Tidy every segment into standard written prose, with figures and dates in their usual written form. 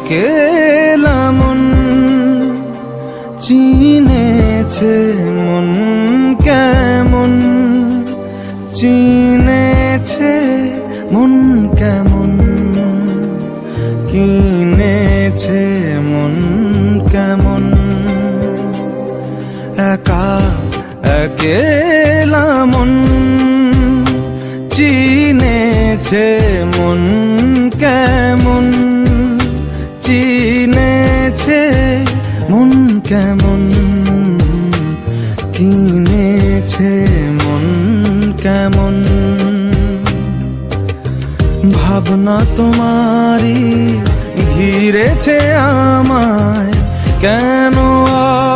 একেলা মন চিনেছে মন কেমন, চিনেছে মন কেমন, কিনেছে মন কেমন। একা একেলা মন চিনেছে মন কেমন, চিনেছে মন কেমন, কিনেছে মন কেমন। ভাবনা তোমারই ঘিরেছে আমায় কেন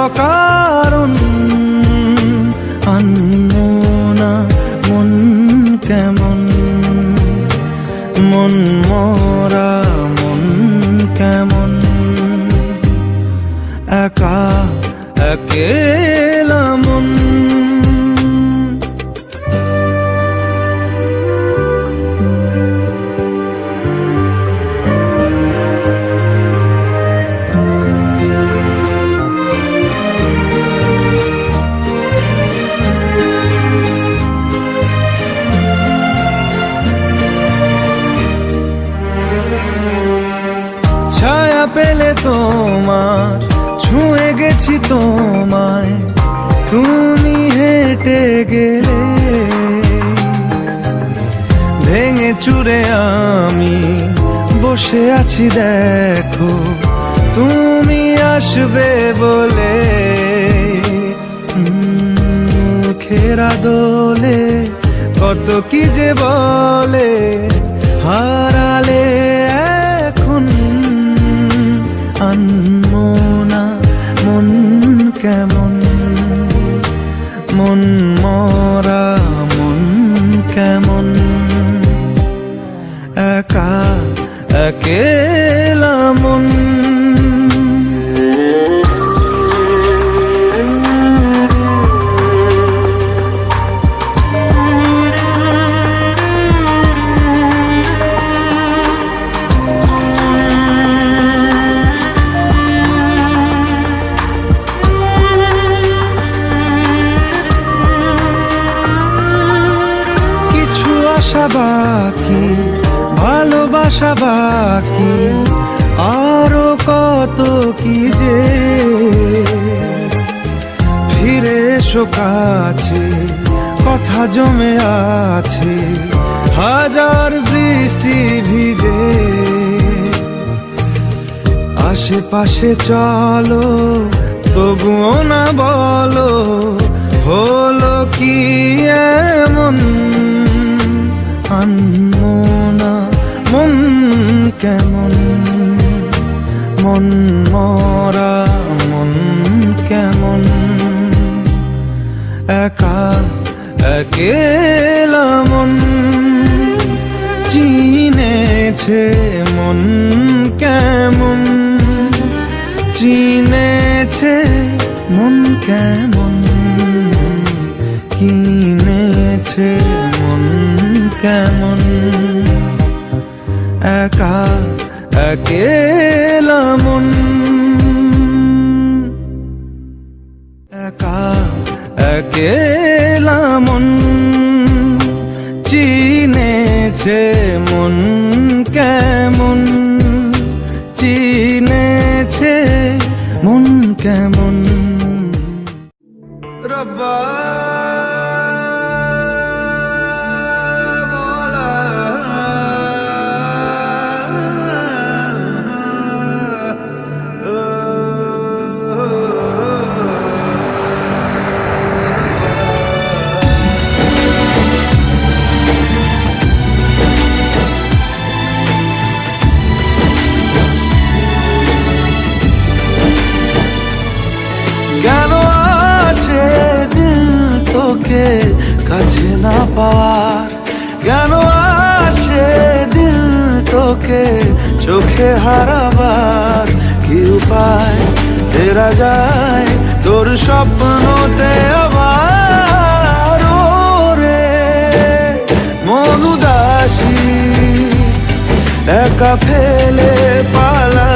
অকারণ, আনমনা মন কেমন, মন মরা মন কেমন। একা একেলা মন। ছায়া পেলে তোমার ছুঁয়ে গেছি তোমায়, তুমি হেঁটে গেলে ভেঙে চুরে আমি বসে আছি দেখো তুমি আসবে বলে। খেরা দোলে কত কি যে বলে, হারালে এখন আনমনা মন কেমন, মন মরা মন কেমন। একা একেলা মন। আশা বাকি, ভালোবাসা বাকি, আরো কত কি যে। ফিরে এসো কাছে, কথা জমে আছে হাজার বৃষ্টি ভিজে। আশেপাশে চলো তবুও না বলো হলো কি এমন, আনমনা মন কেমন, মন মরা মন কেমন। একা একেলা মন চিনেছে মন কেমন, চিনেছে মন কেমন, কিনেছে মন কেমন। একা একেলা মন। একা একেলা মন চিনেছে মন কেমন, চিনেছে মন কেমন। রব্বা কাছে না পাওয়ার, কেন আসে দিল তোকে চোখে হারাবার। কি উপায় ফেরা যায় তোর স্বপ্নতে আবার। রে মন উদাসী একা ফেলে পালা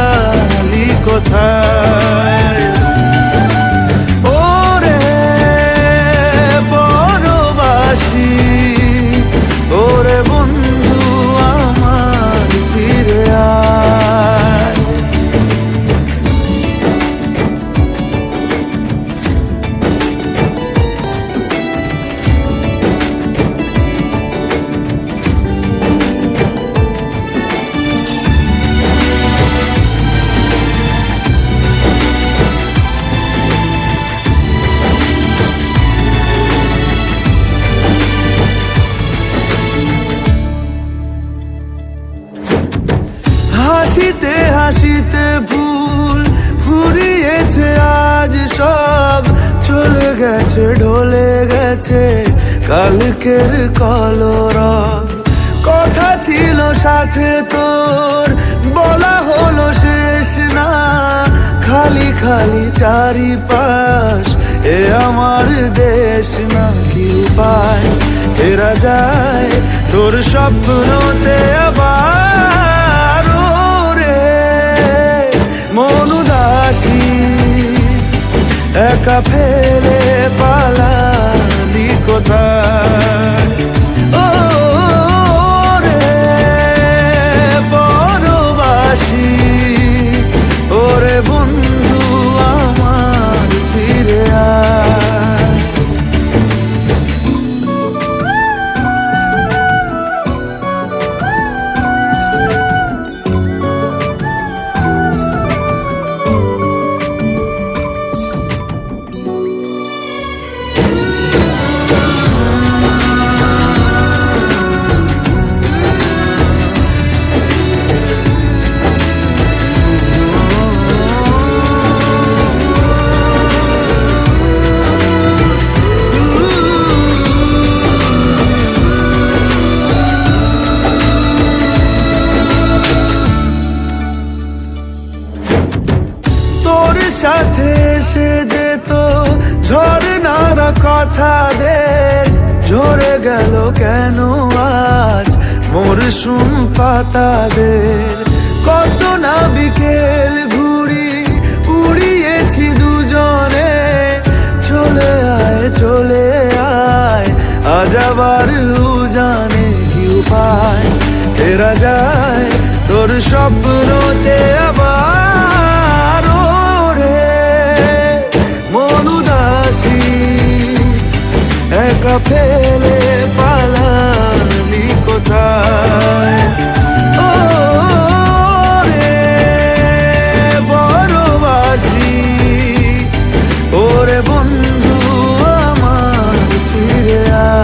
চলে গেছে ঢলে গেছে কালকের কলরব। কথা ছিল সাথে তোর, বলা হলো শেষ না, খালি খালি চারিপাশ, এ আমার দেশ না। কি উপায় ফেরা যায় তোর স্বপ্নতে আবার, রে মন উদাসী একা ফেলে পালালি কোথায়। ও রে পরবাসী, ওরে বন্ধু আমার ফিরে আয়। সাথে এসে যেত ঝরনারা কথাদের, ঝরে গেল কেন আজ মরশুম পাতাদের। কত না বিকেল ঘুড়ি উড়িয়েছি দুজনে, চলে আয় চলে আয় আজ আবার উজানে। কি উপায় ফেরা যায় তোর স্বপ্নতে আবার, মন উদাসী একা ফেলে পালালি কোথায়। ও রে বড়বাসী, ওরে বন্ধু আমার ফিরে আয়।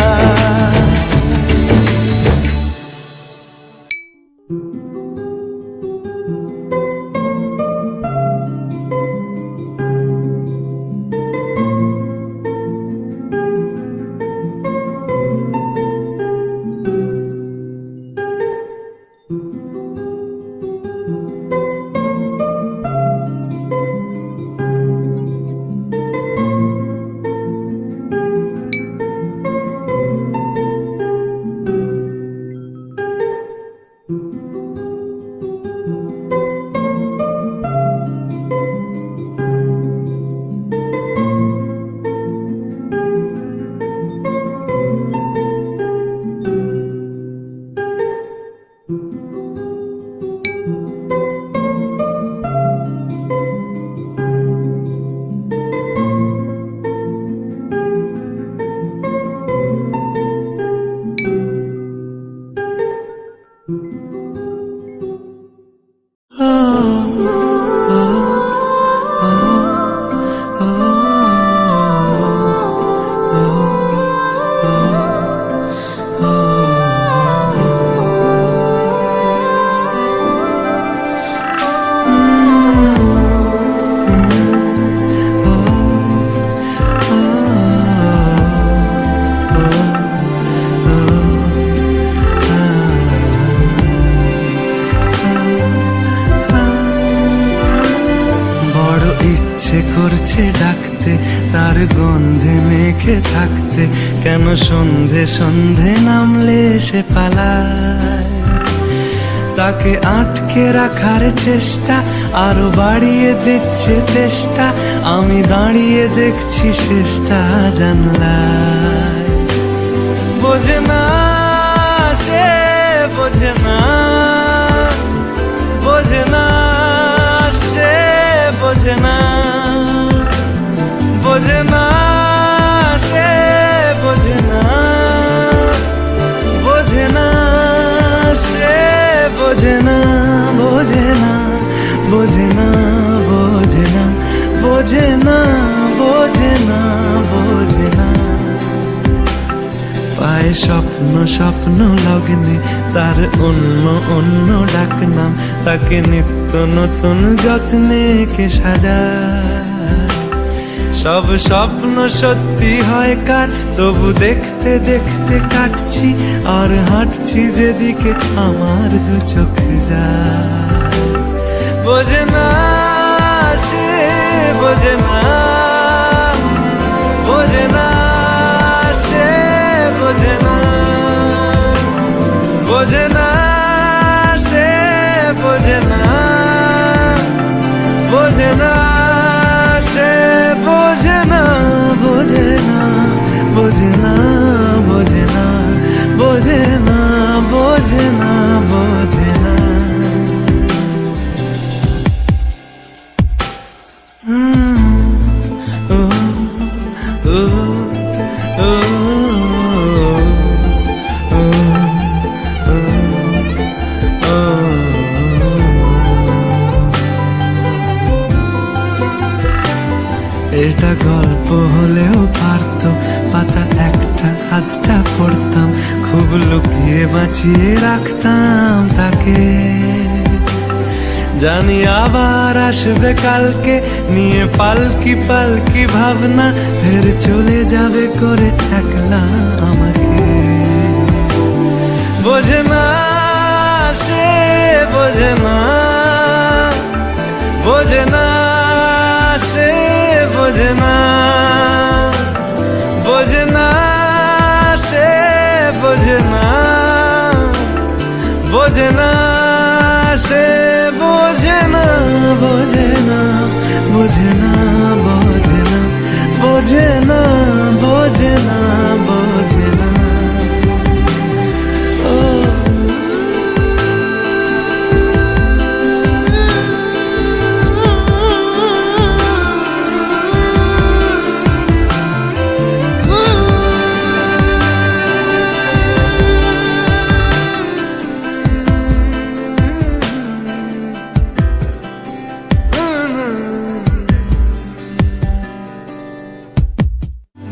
করছে ডাকতে, তার গন্ধে মেখে থাকতে, কেন সন্ধে সন্ধে নামলে সে পালায়। তাকে আটকে রাখার চেষ্টা আরো বাড়িয়ে দিচ্ছে তেষ্টা, আমি দাঁড়িয়ে দেখছি শেষটা জানলায়। বোঝে না সে, বোঝে না, বোঝে না সে, বোঝে না, বোঝে না সে, বোঝে না, বোঝে না সে, বোঝে না, বোঝে না, বোঝে না, বোঝে না, বোঝে না, বোঝে না, বোঝে না। পায় স্বপ্ন স্বপ্ন লগ্নে তার অন্য অন্য ডাকনাম, তাকে নিত্য নতুন যত্নে কে সাজায়। সব স্বপ্ন সত্যি হয় কার, তবু দেখতে দেখতে কাটছি আর হাঁটছি যেদিকে আমার দু চোখ যায়। বোঝে না সে, বোঝে না, বোঝে না সে, বোঝে না, বোঝে না সে, বোঝে না, বোঝে না সে, বোঝে না, বোঝে না, বোঝে না, বোঝে না, বোঝে না, বোঝে না, বোঝে না। এটা গল্প হলেও পারতো, পাতা একটা হাতটা পড়তাম, খুব লুকিয়ে বাঁচিয়ে রাখতাম তাকে। জানি আবার আসবে কালকে, নিয়ে পালকি পালকি ভাবনা, ফের চলে যাবে করে একলা আমাকে। বোঝে না সে, বোঝে না, বোঝে না সে, বোঝে না, বোঝে না সে, বোঝে না, বোঝে না সে, বোঝে না, বোঝে না, বোঝে না, বোঝে না, বোঝে না, বোঝে না, বোঝে না।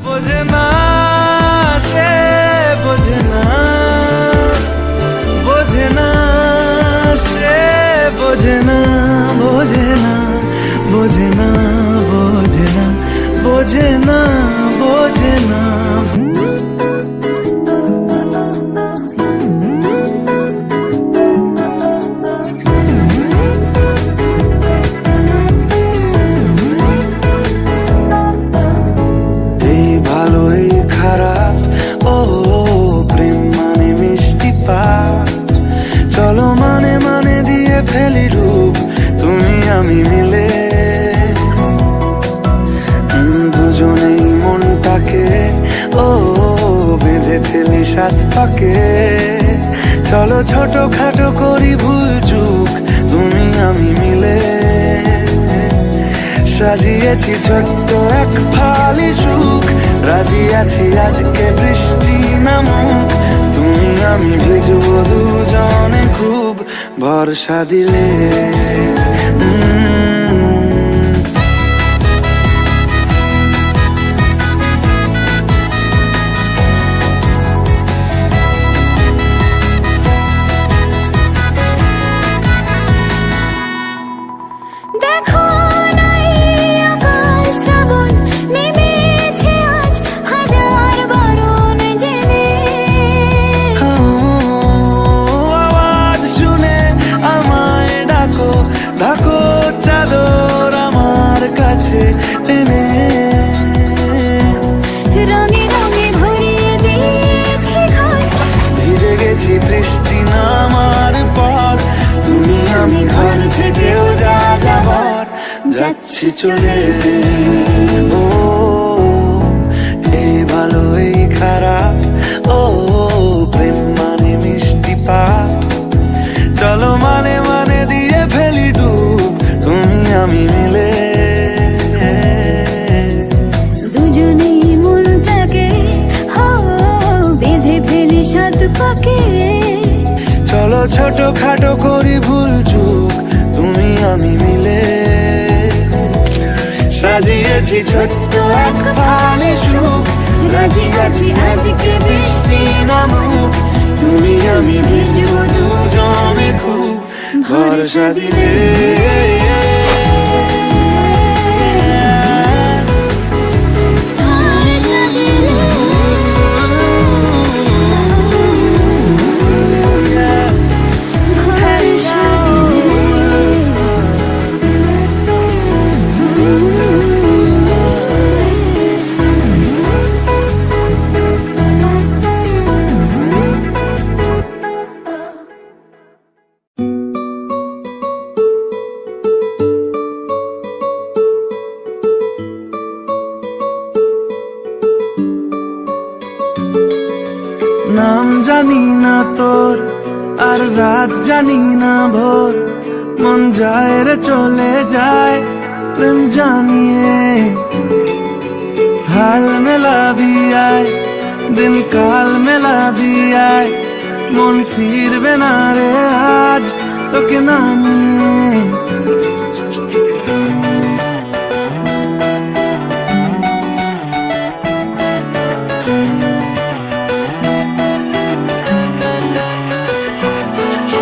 বোঝে না সে, বোঝে না, বোঝে না সে, বোঝে না, বোঝে না, বোঝে না, বোঝে না, বোঝে না, বোঝে না। চলো মানে মানে দিয়ে ফেলি রূপ, তুমি আমি মিলে দুজনেই মনটাকে ও বেঁধে ফেলি সাত পাকে। চলো ছোট খাটো করি ভুল চুক, তুমি আমি মিলে সাজিয়েছি ছোট্ট এক ফালি সুখ। রাজি আছি আজকে বৃষ্টি নামুক, তুমি আমি ভিজবো দুজনে খুব ভরসা দিলে। টেনে রঙে রঙে ভরিয়ে দিয়েছি ঘর, ভিজে গেছি বৃষ্টি নামার পর, তুমি আমি ঘর থেকেও যা যাবার যাচ্ছি চলে। ও এই ভালো এই খারাপ, ও প্রেম মানে মিষ্টি পাপ, চলো মানে মানে দিয়ে ফেলি ডুব, তুমি আমি মিলে চলো ছোট খাটো করি ভুল চুক, তুমি আমি মিলে সাজিয়েছি ছোট্ট এক ফালি সুখ। রাজি আছি আজকে বৃষ্টি নামুক, তুমি আমি ভিজবো দুজনে খুব ভরসা দিলে। নাম জানি না তোর, আর রাত জানি না ভোর, মন যায় রে চলে যায় প্রেম জানিয়ে। হাল মেলাবি আয়, দিন কাল মেলাবি আয়, মন ফিরবে না রে আজ তোকে না নিয়ে।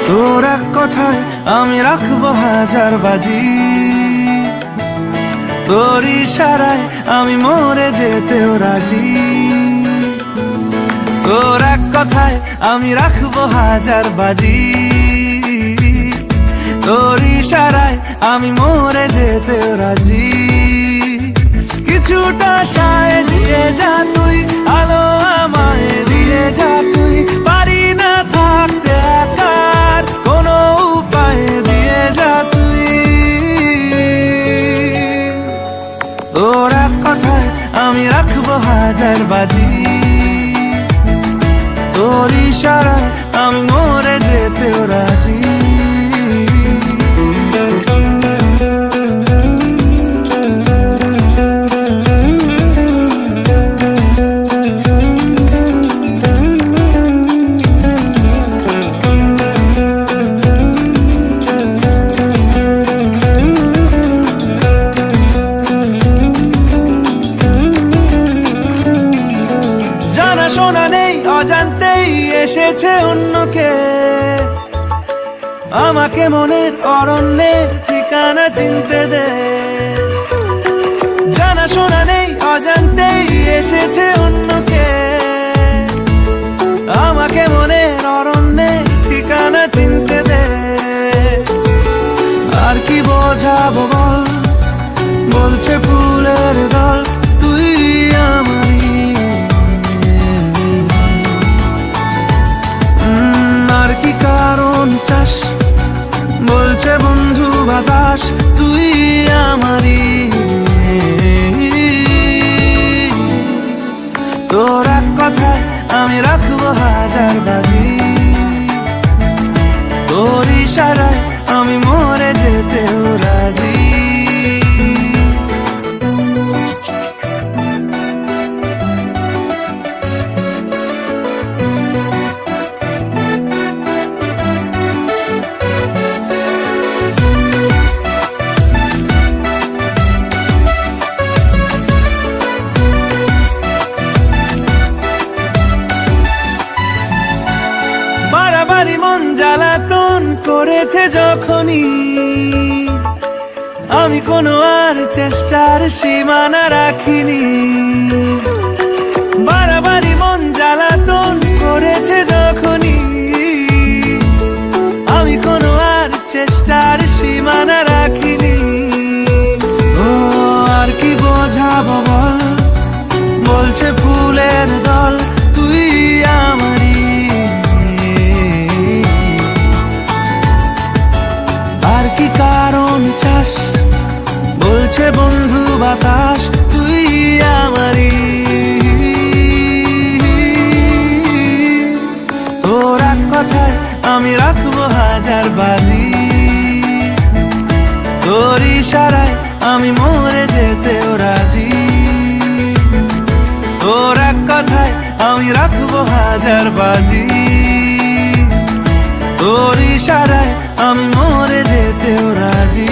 তোর এক কথায় আমি রাখবো হাজার বাজি, তোর ইশারায় আমি মরে যেতেও রাজি। তোর এক কথায় আমি রাখবো হাজার বাজি, তোর ইশারায় আমি মরে যেতেও রাজি। কিছুটা সায় দিয়ে যা তুই, আলো আমায় দিয়ে যা তুই, পারি না থাকতে একার কোনো উপায় দিয়ে যা তুই। তোর এক কথায় আমি রাখবো হাজার বাজি, তোর ইশারায় আমি মরে যেতেও রাজি। শোনা নেই অজান্তেই এসেছে অন্যকে, আমাকে মনের অরণ্যের ঠিকানা চিনতে দে। জানা শোনা নেই অজান্তেই এসেছে অন্যকে, আমাকে মনের অরণ্যের ঠিকানা চিনতে দে। আর কি বোঝাবো বল, বলছে ফুলের দল তুই আমারই। আর কি কারণ চাস, বলছে বন্ধু বাতাস তুই আমারই। তোর এক কথায় আমি রাখবো হাজার বাজি, তোর ইশারায় আমি মরে যেতেও রাজি। বাড়াবাড়ি মন জ্বালাতন করেছে যখনই, আমি কোনো আর চেষ্টার সীমানা রাখিনি। বাড়াবাড়ি মন জ্বালাতন করেছে যখনই, আমি কোনো আর চেষ্টার সীমানা রাখিনি। ও আর কি বোঝাবো বল, বলছে ফুলের দল তুই আমারই। আর কি কারণ চাস, বলছে বন্ধু বাতাস তুই আমারই। তোর এক কথায় আমি রাখবো হাজার বাজি, তোর ইশারায় আমি মরে যেতেও রাজি। তোর এক কথায় আমি রাখবো হাজার বাজি, তোর ইশারায় আমি মরে যেতেও রাজি।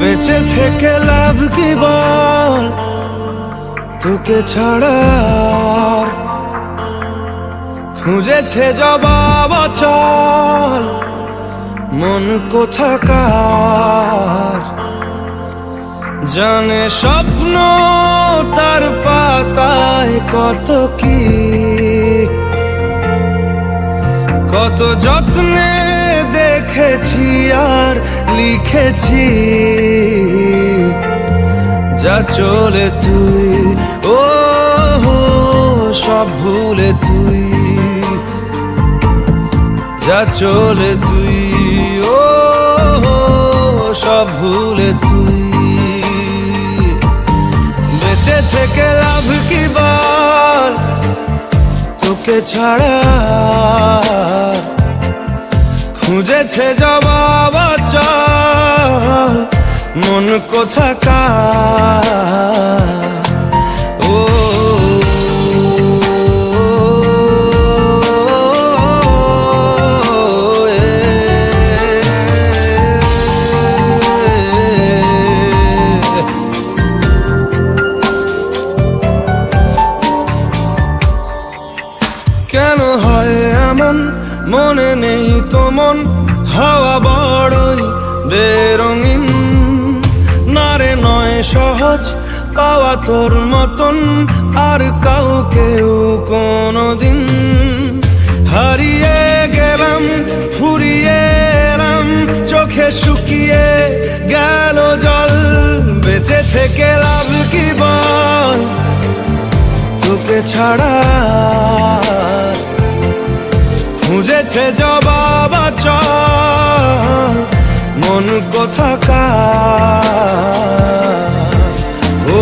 বেঁচে থেকে লাভ কি বল, তোকে ছাড়া খুঁজেছে জবাব চল মন কোথাকার। জানে স্বপ্ন তার পাতায় কত কি, কত যত্নে দেখেছি আর লিখেছি, যা চলে তুই ও সব ভুলে তুই, যা চলে তুই ও সব ভুলে তুই। বেঁচে থেকে লাভ কি বল, তোকে ছাড়া খুঁজেছে জবাব চল মন কোথাকার। ও কেন হয় এমন, মনে নেই তো মন, হাওয়া বড়ই বেরঙিন, নারে নয় সহজ পাওয়া তোর মতন আর কাউকেও কোনোদিন। হারিয়ে গেলাম ফুরিয়ে এলাম, চোখে শুকিয়ে গেল জল, বেঁচে থেকে লাভ কি বল, তোকে ছাড়া খুঁজেছে জবাব চল মন কোথাকার। ও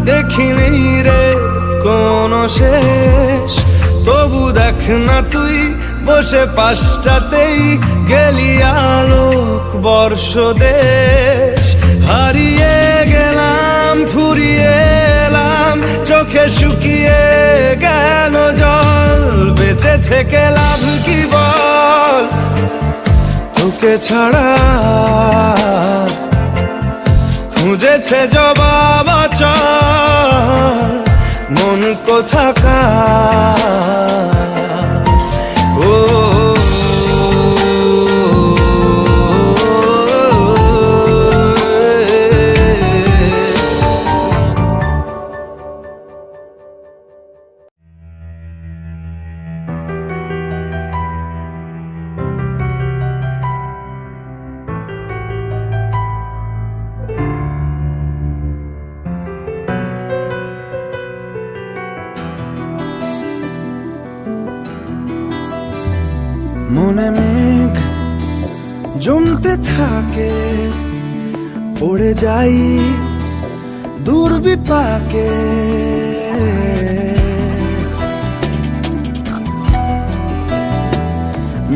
দেখিনি রে কোনো শেষ, তবু দেখ না তুই বসে পাশটাতেই গেলি আলোক বর্ষ দেশ। হারিয়ে গেলাম ফুরিয়ে এলাম, চোখে শুকিয়ে গেল জল, বেঁচে থেকে লাভ কি বল, তোকে ছাড়া খুঁজেছে জবাব চল মন কোথাকার। ও মনে মেঘ জমতে থাকে, পড়ে যাই দূর বিপাকে,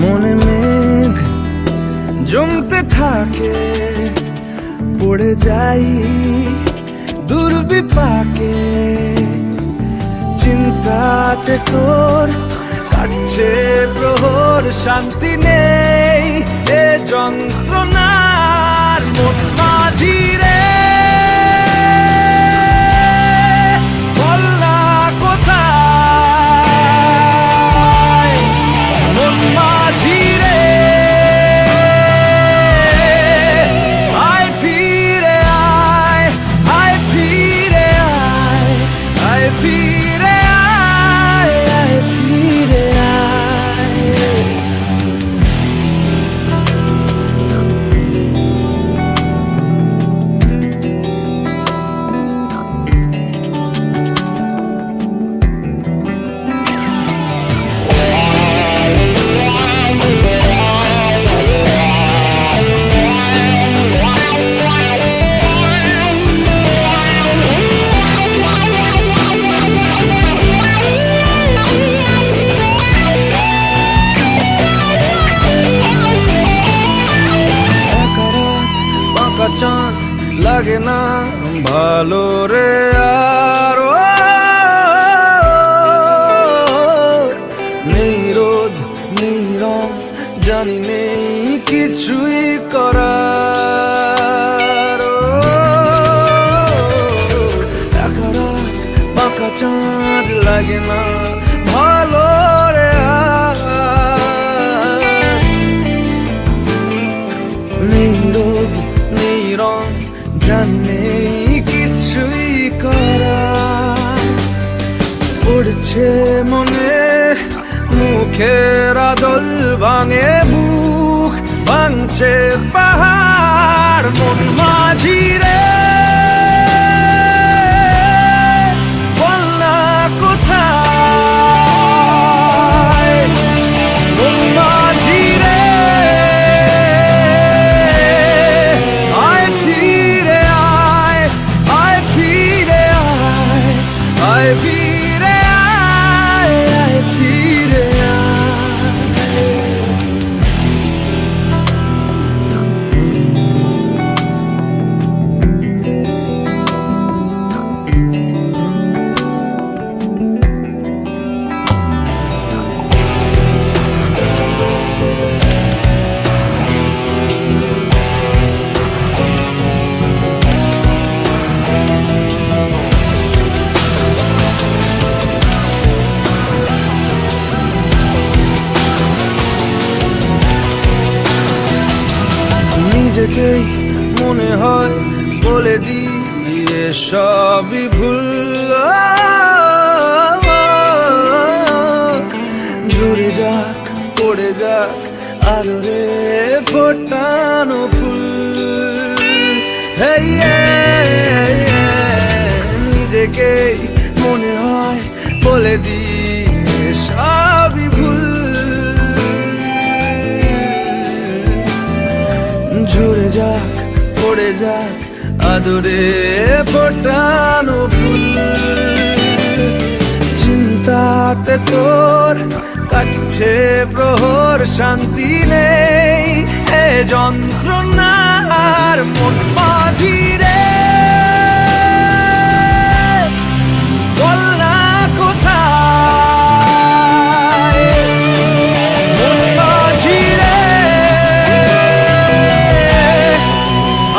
মনে মেঘ জমতে থাকে, পড়ে যাই দূর বিপাকে, চিন্তাতে তোর কাটছে প্রহর, শান্তি নেই এ যন্ত্রণার মন মাঝি রে, বল না কোথায় মন মাঝি রে, আয় ফিরে আয়, আয় ফিরে আয়, আয় ফিরে আয়, আয় ফিরে আয়। লাগে না ভালো রে আর নেই রোদ নেই রং জানি নেই কিছুই করার একা রাত বাঁকা চাঁদ লাগে না ভালো রে আর নেই রোদ নেই রং জানি নেই কিছুই করার পড়ছে মনে মুখের আদল ভাঙে বুক ভাঙছে পাহাড় মন মাঝি রে বল না কোথায় মন মাঝি রে আয় ফিরে আয় আয় ফিরে আয় আয় ফিরে আয় আয় ফিরে নিজেকেই মনে হয় বলে দিয়ে সবই ভুল ঝরে যাক পড়ে যাক আদরে ফোটানো ফুল নিজেকেই মনে হয় বলে দিয়ে সবই ভুল ঝরে যাক পড়ে যাক আদরে ফোটানো ফুল চিন্তাতে তোর কাটছে প্রহর শান্তি নেই এ যন্ত্রণার মন মাঝি রে বল না কোথায় মন মাঝি রে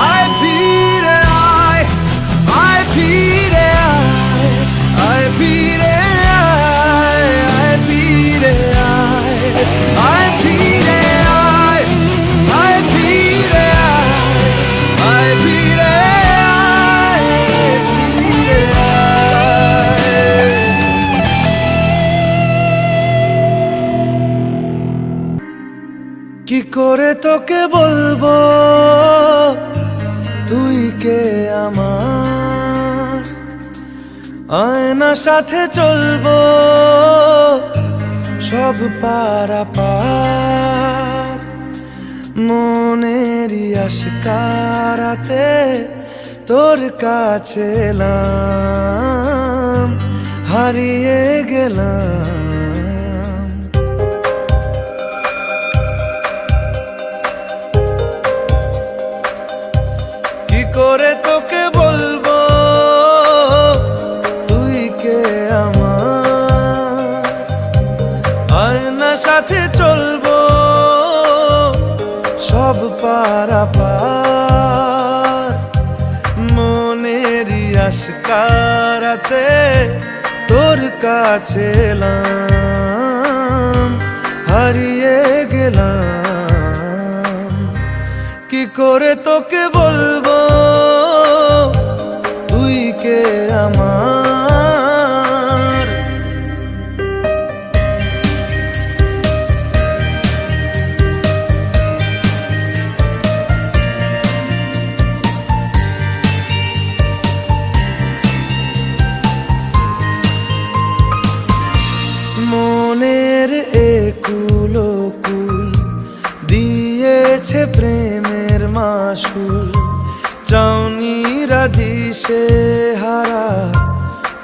আয় ফিরে আয় আয় ফিরে আয় আয় ফিরে আয় আয় ফিরে আয় আয় ফিরে আয় আয় ফিরে আয় আয় ফিরে আয় ফিরে আয় কি করে তোকে বলবো তুই কে আমার আয়না সাথে চলবো সব পারাপার মনেরই আশকারাতে তোর কাছে এলাম হারিয়ে গেলাম কি করে তোকে বলবো তুই কে আমার আয়না সাথে চলবো সব পারাপার মনেরই আশকারাতে তোর কাছে এলাম হারিয়ে গেলাম কি করে তোকে বলবো তুই কে আমার মনের একুলো কুল দিয়েছে প্রেমের মাসুল চাউনি রাধিসে হারা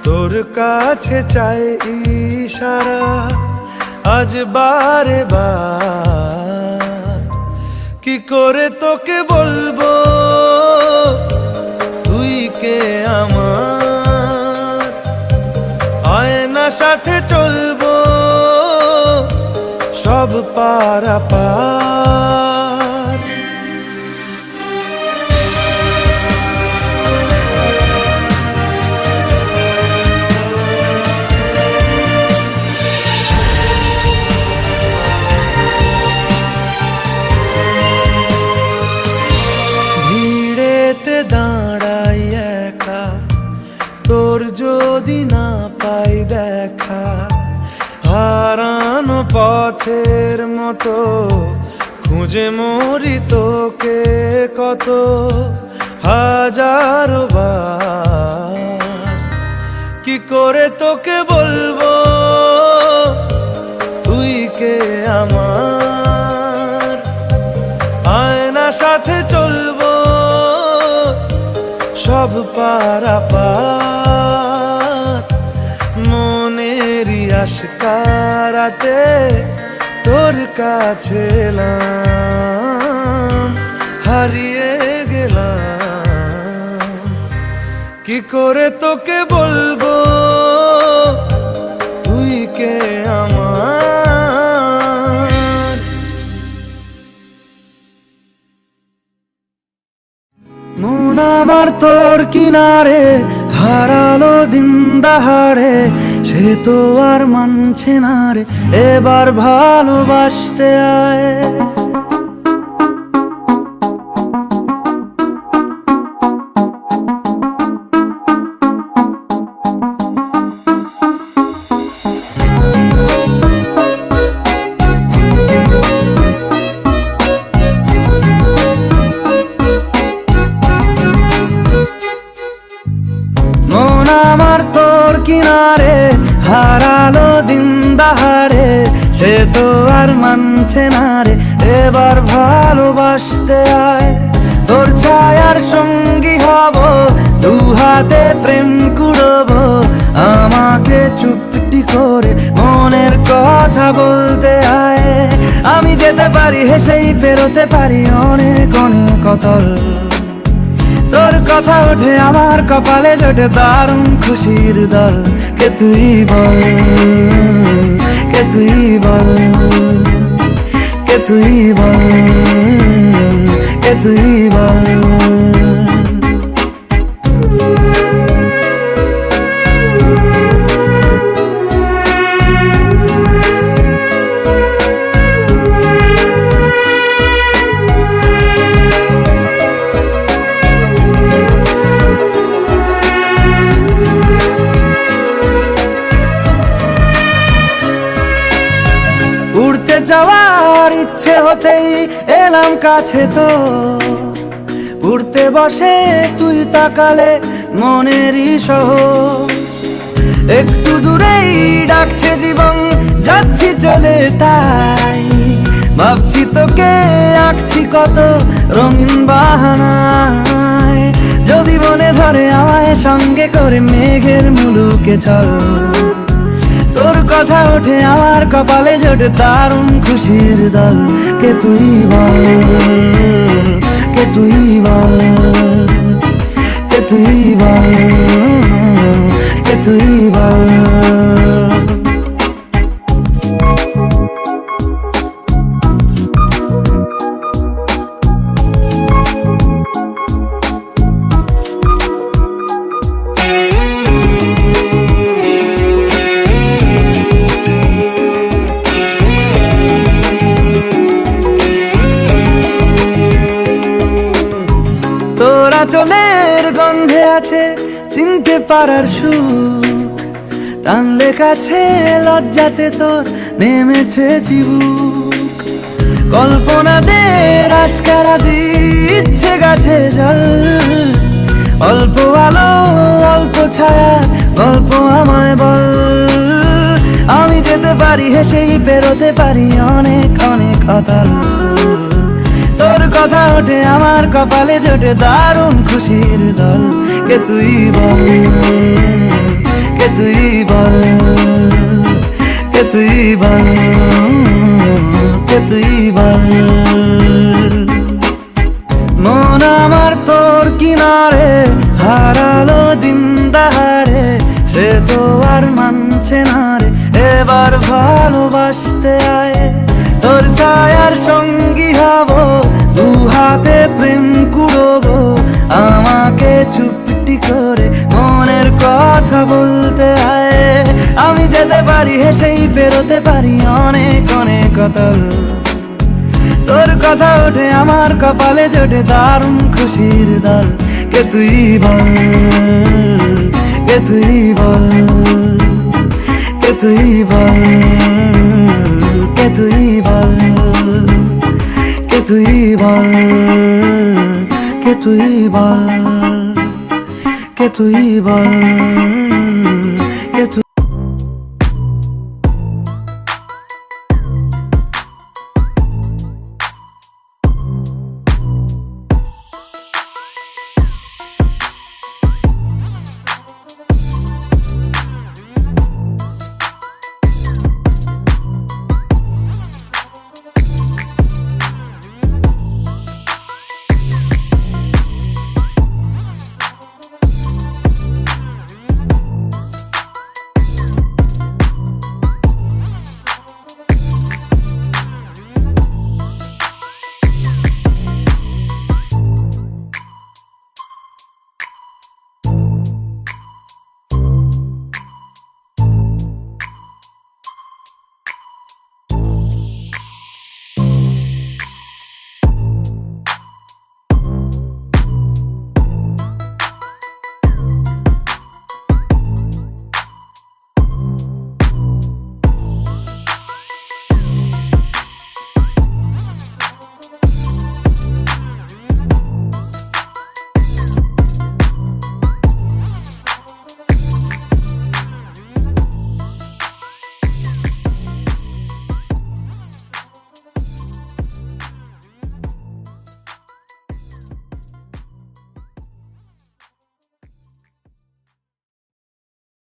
তোর কাছে চাই ইশারা আজ বারে বার কি করে তোকে বলবো পারাপার। ভিড়েতে দাঁড়াই একা, তোর যদি না পাই দেখা, হারানো পথের মতো খুঁজে মরি তোকে কত হাজারো বার। কি করে তোকে বলবো তুই কে আমার, আয়না সাথে চলবো সব পারাপার। মনেরই আশকারাতে তোর কাছে এলাম, হারিয়ে গেলাম। কি করে তোকে বলবো তুই কে আমার। মন আমার তোর কিনারে হারালো দিন দাহাড়ে, সে তো আর মানছে না রে এবার ভালোবাসতে আয়। মন আমার তোর কিনারে হারালো দিন দাহাড়ে, সে তো আর মানছে না রে এবার ভালোবাসতে আয়। তোর ছায়ার সঙ্গী হব, দু হাতে প্রেম কুড়বো, আমাকে চুপটি করে মনের কথা বলতে আয়। আমি যেতে পারি হেসেই পেরোতে পারি অনেক অনেক অতল, তোর কথা ওঠে আমার কপালে জোটে দারুণ খুশির দল। কে তুই বল, কে তুই বল, কে তুই বল, কে তুই বল। উড়তে যাওয়ার ইচ্ছে হতেই এলাম কাছে তো, উড়তে বসে তুই তাকালে মনেরই শহর। একটু দূরেই ডাকছে জীবন, যাচ্ছি চলে তাই ভাবছি তোকে আঁকছি কত রঙিন বাহানায়। যদি মনে ধরে আমায় সঙ্গে করে মেঘের মুলুকে চল, তোর কথা ওঠে আমার কপালে জোটে দারুণ খুশির দল। কে তুই বল, কে তুই বল, কে তুই বল, কে তুই বল। তোরা চলের গন্ধে আছে চিনতে পারার সুখ, টানলে কাছে লজ্জাতে তোর নেমেছে চিবুক। কল্পনাদের আশকারা দিচ্ছে গাছে জল, অল্প আলো অল্প ছায়া গল্প আমায় বল। আমি যেতে পারি হেসেই পেরোতে পারি অনেক অনেক অতল, তোর কথা ওঠে আমার কপালে জোটে দারুণ খুশির দল। কে তুই বল, কে তুই বল, কে তুই বল, কে তুই বল। মন আমার তোর কিনারে হারালো দিন দাহাড়ে, সে তো আর মানছে না রে এবার ভালোবাসতে আয়। তোর যদি হেসেই পেরোতে পারি অনেক অনেক অতল, তোর কথা ওঠে আমার কপালে জোটে দারুণ খুশির দল। কে তুই বল, কে তুই বল, কে তুই বল, কে তুই বল, কে তুই বল, কে তুই বল, কে তুই বল।